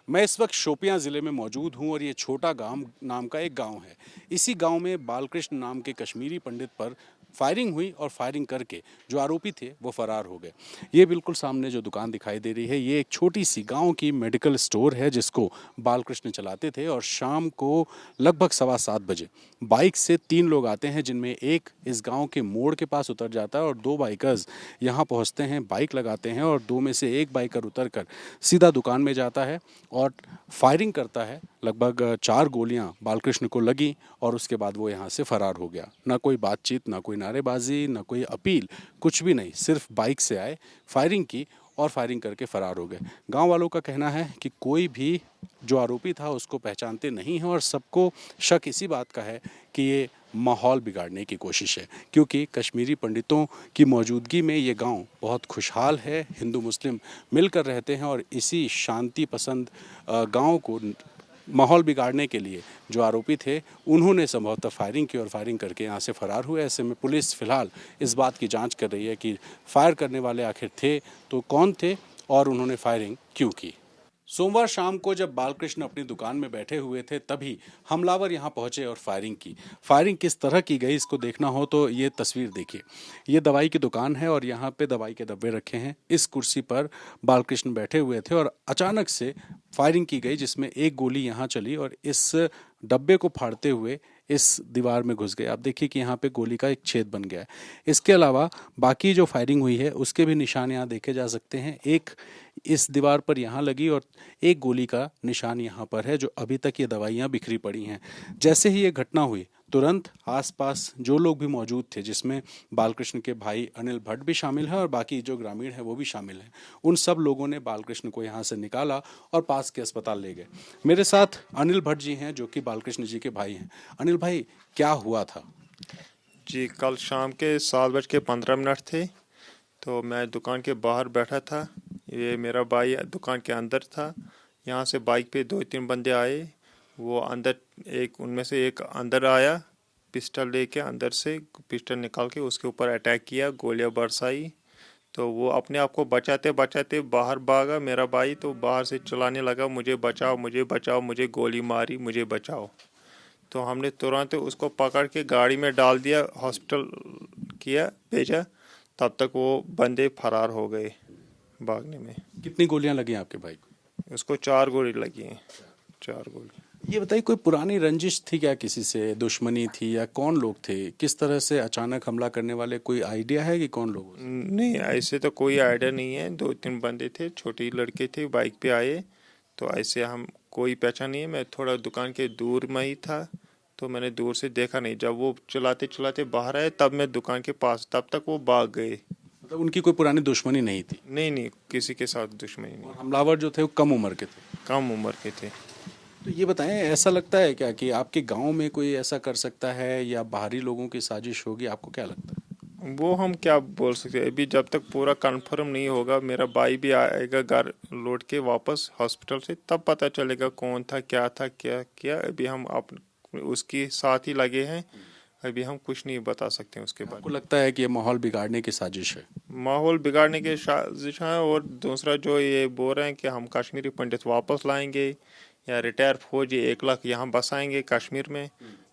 मैं इस वक्त शोपियां ज़िले में मौजूद हूं और ये छोटा गांव नाम का एक गांव है। इसी गांव में बालकृष्ण नाम के कश्मीरी पंडित पर फायरिंग हुई और फायरिंग करके जो आरोपी थे वो फरार हो गए। ये बिल्कुल सामने जो दुकान दिखाई दे रही है ये एक छोटी सी गांव की मेडिकल स्टोर है जिसको बालकृष्ण चलाते थे। और शाम को लगभग 7:15 बजे बाइक से 3 लोग आते हैं जिनमें एक इस गांव के मोड़ के पास उतर जाता है और 2 बाइकर्स यहां पहुंचते हैं, बाइक लगाते हैं और 2 में से एक बाइकर उतरकर सीधा दुकान में जाता है और फायरिंग करता है। लगभग 4 गोलियां बालकृष्ण को लगी और उसके बाद वो यहाँ से फरार हो गया। ना कोई बातचीत, ना कोई नारेबाजी, ना कोई अपील, कुछ भी नहीं। सिर्फ बाइक से आए, फायरिंग की और फायरिंग करके फरार हो गए। गांव वालों का कहना है कि कोई भी जो आरोपी था उसको पहचानते नहीं हैं और सबको शक इसी बात का है कि ये माहौल बिगाड़ने की कोशिश है, क्योंकि कश्मीरी पंडितों की मौजूदगी में ये गांव बहुत खुशहाल है। हिंदू मुस्लिम मिलकर रहते हैं और इसी शांति पसंद गांव को माहौल बिगाड़ने के लिए जो आरोपी थे उन्होंने संभवतः फायरिंग की और फायरिंग करके यहाँ से फरार हुए। ऐसे में पुलिस फिलहाल इस बात की जांच कर रही है कि फायर करने वाले आखिर थे तो कौन थे और उन्होंने फायरिंग क्यों की। सोमवार शाम को जब बालकृष्ण अपनी दुकान में बैठे हुए थे तभी हमलावर यहां पहुंचे और फायरिंग की। फायरिंग किस तरह की गई इसको देखना हो तो ये तस्वीर देखिए। ये दवाई की दुकान है और यहाँ पे दवाई के डब्बे रखे हैं। इस कुर्सी पर बालकृष्ण बैठे हुए थे और अचानक से फायरिंग की गई जिसमें एक गोली यहाँ चली और इस डब्बे को फाड़ते हुए इस दीवार में घुस गए। आप देखिए कि यहाँ पे गोली का एक छेद बन गया है। इसके अलावा बाकी जो फायरिंग हुई है उसके भी निशान यहाँ देखे जा सकते हैं। एक इस दीवार पर यहाँ लगी और एक गोली का निशान यहाँ पर है जो अभी तक ये दवाइयाँ बिखरी पड़ी हैं। जैसे ही ये घटना हुई तुरंत आसपास जो लोग भी मौजूद थे, जिसमें बालकृष्ण के भाई अनिल भट्ट भी शामिल हैं और बाकी जो ग्रामीण हैं वो भी शामिल हैं, उन सब लोगों ने बालकृष्ण को यहाँ से निकाला और पास के अस्पताल ले गए। मेरे साथ अनिल भट्ट जी हैं जो कि बालकृष्ण जी के भाई हैं। अनिल भाई, क्या हुआ था? जी, कल शाम के 7:15 थे। तो मैं दुकान के बाहर बैठा था। ये मेरा भाई दुकान के अंदर था। यहाँ से बाइक पे 2-3 बंदे आए। वो अंदर, एक उनमें से एक अंदर आया, पिस्टल लेके अंदर से पिस्टल निकाल के उसके ऊपर अटैक किया, गोलियां बरसाई। तो वो अपने आप को बचाते बचाते बाहर भागा। मेरा भाई तो बाहर से चिल्लाने लगा, मुझे बचाओ, मुझे बचाओ, मुझे गोली मारी, मुझे बचाओ। तो हमने तुरंत उसको पकड़ के गाड़ी में डाल दिया, हॉस्पिटल किया, भेजा। तब तक वो बंदे फरार हो गए भागने में। कितनी गोलियां लगी आपके भाई को? उसको 4 गोली लगी हैं, 4 गोली। ये बताइए, कोई पुरानी रंजिश थी क्या, किसी से दुश्मनी थी या कौन लोग थे? किस तरह से अचानक हमला करने वाले, कोई आइडिया है कि कौन लोग? नहीं, ऐसे तो कोई आइडिया नहीं है। 2-3 बंदे थे, छोटे लड़के थे, बाइक पे आए। तो ऐसे हम कोई पहचान नहीं है। मैं थोड़ा दुकान के दूर में ही था तो मैंने दूर से देखा नहीं। जब वो चलाते चलाते बाहर आए तब मैं दुकान के पास, तब तक वो भाग गए। मतलब उनकी कोई पुरानी दुश्मनी नहीं थी? नहीं नहीं, किसी के साथ दुश्मनी नहीं। और हमलावर जो थे वो कम उम्र के थे? कम उम्र के थे। तो ये बताएं, ऐसा लगता है क्या कि आपके गांव में कोई ऐसा कर सकता है या बाहरी लोगों की साजिश होगी? आपको क्या लगता है? वो हम क्या बोल सकते हैं अभी, जब तक पूरा कंफर्म नहीं होगा। मेरा भाई भी आएगा घर लौट के वापस हॉस्पिटल से, तब पता चलेगा कौन था, क्या था, क्या किया। अभी हम उसके साथ ही लगे हैं। अभी हम कुछ नहीं बता सकते उसके बारे आपको लगता है कि ये माहौल बिगाड़ने की साजिश है? में। माहौल बिगाड़ने के साजिश है। और दूसरा जो ये बोल रहे हैं कि हम कश्मीरी पंडित वापस लाएंगे या रिटायर फौजी 1 लाख यहाँ बसाएंगे कश्मीर में,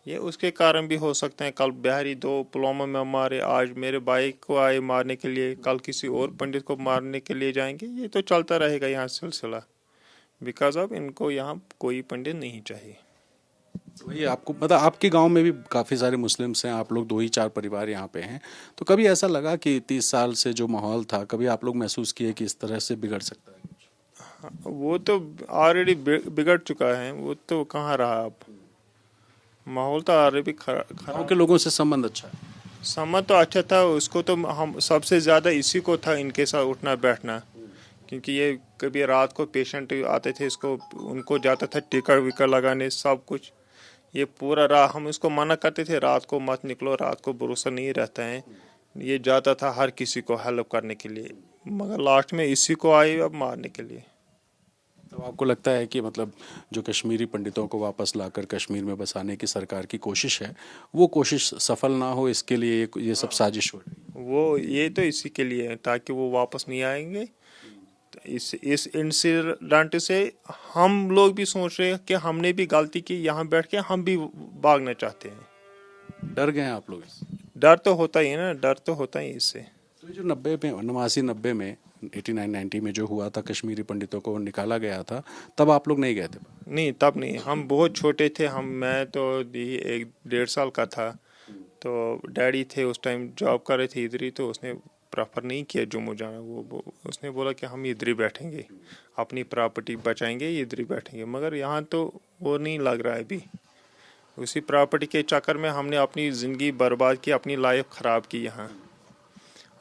ये उसके कारण भी हो सकते हैं। कल बिहारी 2 पुलवामा में मारे, आज मेरे भाई को आए मारने के लिए, कल किसी और पंडित को मारने के लिए जाएंगे। ये तो चलता रहेगा यहाँ सिलसिला। बिकॉज ऑफ इनको यहाँ कोई पंडित नहीं चाहिए। वही आपको मतलब आपके गांव में भी काफ़ी सारे मुस्लिम्स हैं, आप लोग 2 ही 4 परिवार यहाँ पे हैं। तो कभी ऐसा लगा कि 30 साल से जो माहौल था, कभी आप लोग महसूस किए कि इस तरह से बिगड़ सकता है? वो तो ऑलरेडी बिगड़ चुका है। वो तो कहाँ रहा अब। माहौल तो ऑलरेडी गांव खराब। के लोगों से संबंध अच्छा है? समझ तो अच्छा था उसको। तो हम सबसे ज़्यादा इसी को था, इनके साथ उठना बैठना। क्योंकि ये कभी रात को पेशेंट आते थे, इसको उनको जाता था टिकट विकट लगाने, सब कुछ। ये पूरा रात हम इसको मना करते थे, रात को मत निकलो, रात को भरोसा नहीं रहता है। ये जाता था हर किसी को हेल्प करने के लिए, मगर लास्ट में इसी को आए अब मारने के लिए। तो आपको लगता है कि मतलब जो कश्मीरी पंडितों को वापस लाकर कश्मीर में बसाने की सरकार की कोशिश है, वो कोशिश सफल ना हो, इसके लिए ये सब साजिश हो रही है? वो ये तो इसी के लिए है ताकि वो वापस नहीं आएंगे। तो इस इंसिडेंट से हम लोग भी सोच रहे हैं कि हमने भी गलती की, यहाँ बैठ के हम भी भागना चाहते हैं। डर गए हैं आप लोग इससे? डर तो होता ही है ना, डर तो होता ही इससे। तो ये जो 89 90 में 89 90 में जो हुआ था, कश्मीरी पंडितों को निकाला गया था, तब आप लोग नहीं गए थे? नहीं, तब नहीं, हम बहुत छोटे थे। मैं तो 1 1.5 साल का था। तो डैडी थे उस टाइम, जॉब कर रहे थे इधर ही, तो उसने प्रेफर नहीं किया जम्मू जाना। वो उसने बोला कि हम इधर ही बैठेंगे, अपनी प्रॉपर्टी बचाएंगे, इधर ही बैठेंगे। मगर यहाँ तो वो नहीं लग रहा है अभी। उसी प्रॉपर्टी के चक्कर में हमने अपनी ज़िंदगी बर्बाद की, अपनी लाइफ ख़राब की यहाँ।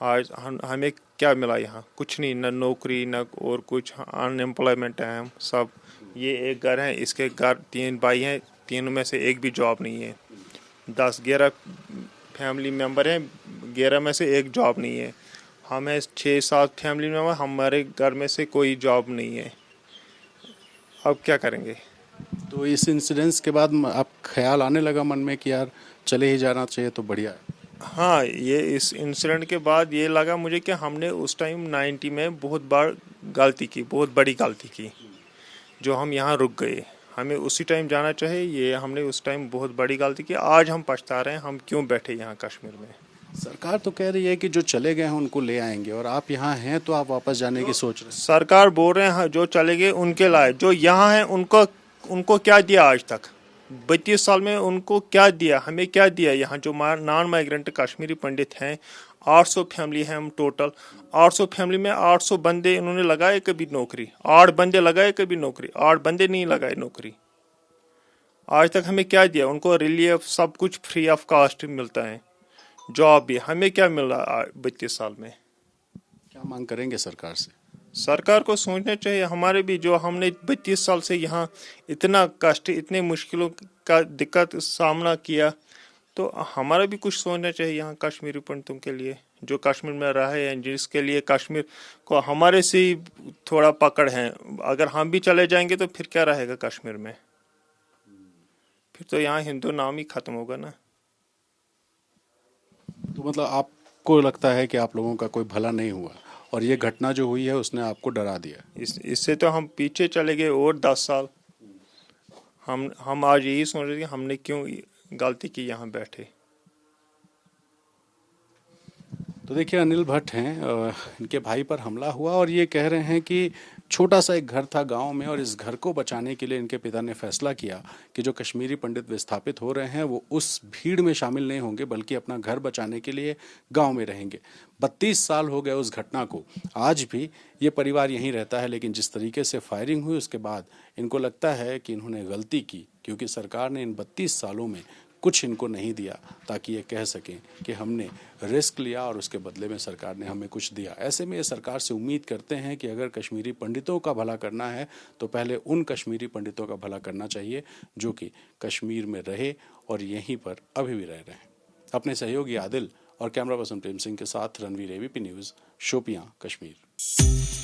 आज हमें क्या मिला यहाँ? कुछ नहीं, न नौकरी न और कुछ, अनएम्प्लॉयमेंट है हम सब। ये एक घर है, इसके घर 3 भाई हैं, तीनों में से एक भी जॉब नहीं है। 10 11 फैमिली मेम्बर हैं, 11 में से एक जॉब नहीं है। हम हैं 6 7 फैमिली मेम्बर, हमारे घर में से कोई जॉब नहीं है। अब क्या करेंगे? तो इस इंसिडेंस के बाद आप ख्याल आने लगा मन में कि यार चले ही जाना चाहिए तो बढ़िया है? हाँ, ये इस इंसिडेंट के बाद ये लगा मुझे कि हमने उस टाइम 90 में बहुत बार गलती की, बहुत बड़ी गलती की, जो हम यहाँ रुक गए। हमें उसी टाइम जाना चाहिए। ये हमने उस टाइम बहुत बड़ी गलती की। आज हम पछता रहे हैं, हम क्यों बैठे यहाँ कश्मीर में। सरकार तो कह रही है कि जो चले गए हैं उनको ले आएंगे, और आप यहाँ हैं तो आप वापस जाने की सोच रहे हैं। सरकार बोल रहे हैं जो चले गए उनके लाए, जो यहाँ हैं उनको क्या दिया आज तक? 32 साल में उनको क्या दिया? हमें क्या दिया? यहाँ जो नॉन माइग्रेंट कश्मीरी पंडित हैं, 800 फैमिली हैं हम टोटल। 800 फैमिली में 800 बंदे इन्होंने लगाए कभी नौकरी? 8 बंदे लगाए कभी नौकरी? 8 बंदे नहीं लगाए नौकरी। आज तक हमें क्या दिया? उनको रिलीफ सब कुछ फ्री ऑफ कास्ट मिलता है, जॉब भी। हमें क्या मिला 32 साल में? क्या मांग करेंगे सरकार से? सरकार को सोचना चाहिए। हमारे भी जो हमने 32 साल से यहाँ इतना कष्ट, इतने मुश्किलों का दिक्कत सामना किया, तो हमारा भी कुछ सोचना चाहिए यहाँ कश्मीरी पंडितों के लिए, जो कश्मीर में रहे हैं, जिसके लिए कश्मीर को हमारे से ही थोड़ा पकड़ है। अगर हम भी चले जाएंगे तो फिर क्या रहेगा कश्मीर में? फिर तो यहाँ हिंदू नाम ही खत्म होगा ना। तो मतलब आपको लगता है कि आप लोगों का कोई भला नहीं हुआ, और ये घटना जो हुई है उसने आपको डरा दिया? इससे तो हम पीछे चले गए और 10 साल। हम आज यही सोच रहे थे कि हमने क्यों गलती की, यहाँ बैठे। तो देखिए, अनिल भट्ट हैं, इनके भाई पर हमला हुआ और ये कह रहे हैं कि छोटा सा एक घर था गांव में, और इस घर को बचाने के लिए इनके पिता ने फैसला किया कि जो कश्मीरी पंडित विस्थापित हो रहे हैं वो उस भीड़ में शामिल नहीं होंगे, बल्कि अपना घर बचाने के लिए गांव में रहेंगे। 32 साल हो गए उस घटना को, आज भी ये परिवार यहीं रहता है। लेकिन जिस तरीके से फायरिंग हुई उसके बाद इनको लगता है कि इन्होंने गलती की, क्योंकि सरकार ने इन 32 सालों में कुछ इनको नहीं दिया ताकि ये कह सकें कि हमने रिस्क लिया और उसके बदले में सरकार ने हमें कुछ दिया। ऐसे में ये सरकार से उम्मीद करते हैं कि अगर कश्मीरी पंडितों का भला करना है तो पहले उन कश्मीरी पंडितों का भला करना चाहिए जो कि कश्मीर में रहे और यहीं पर अभी भी रह रहे हैं। अपने सहयोगी आदिल और कैमरा पर्सन प्रेम सिंह के साथ रणवीर, ABP न्यूज़, शोपियां, कश्मीर।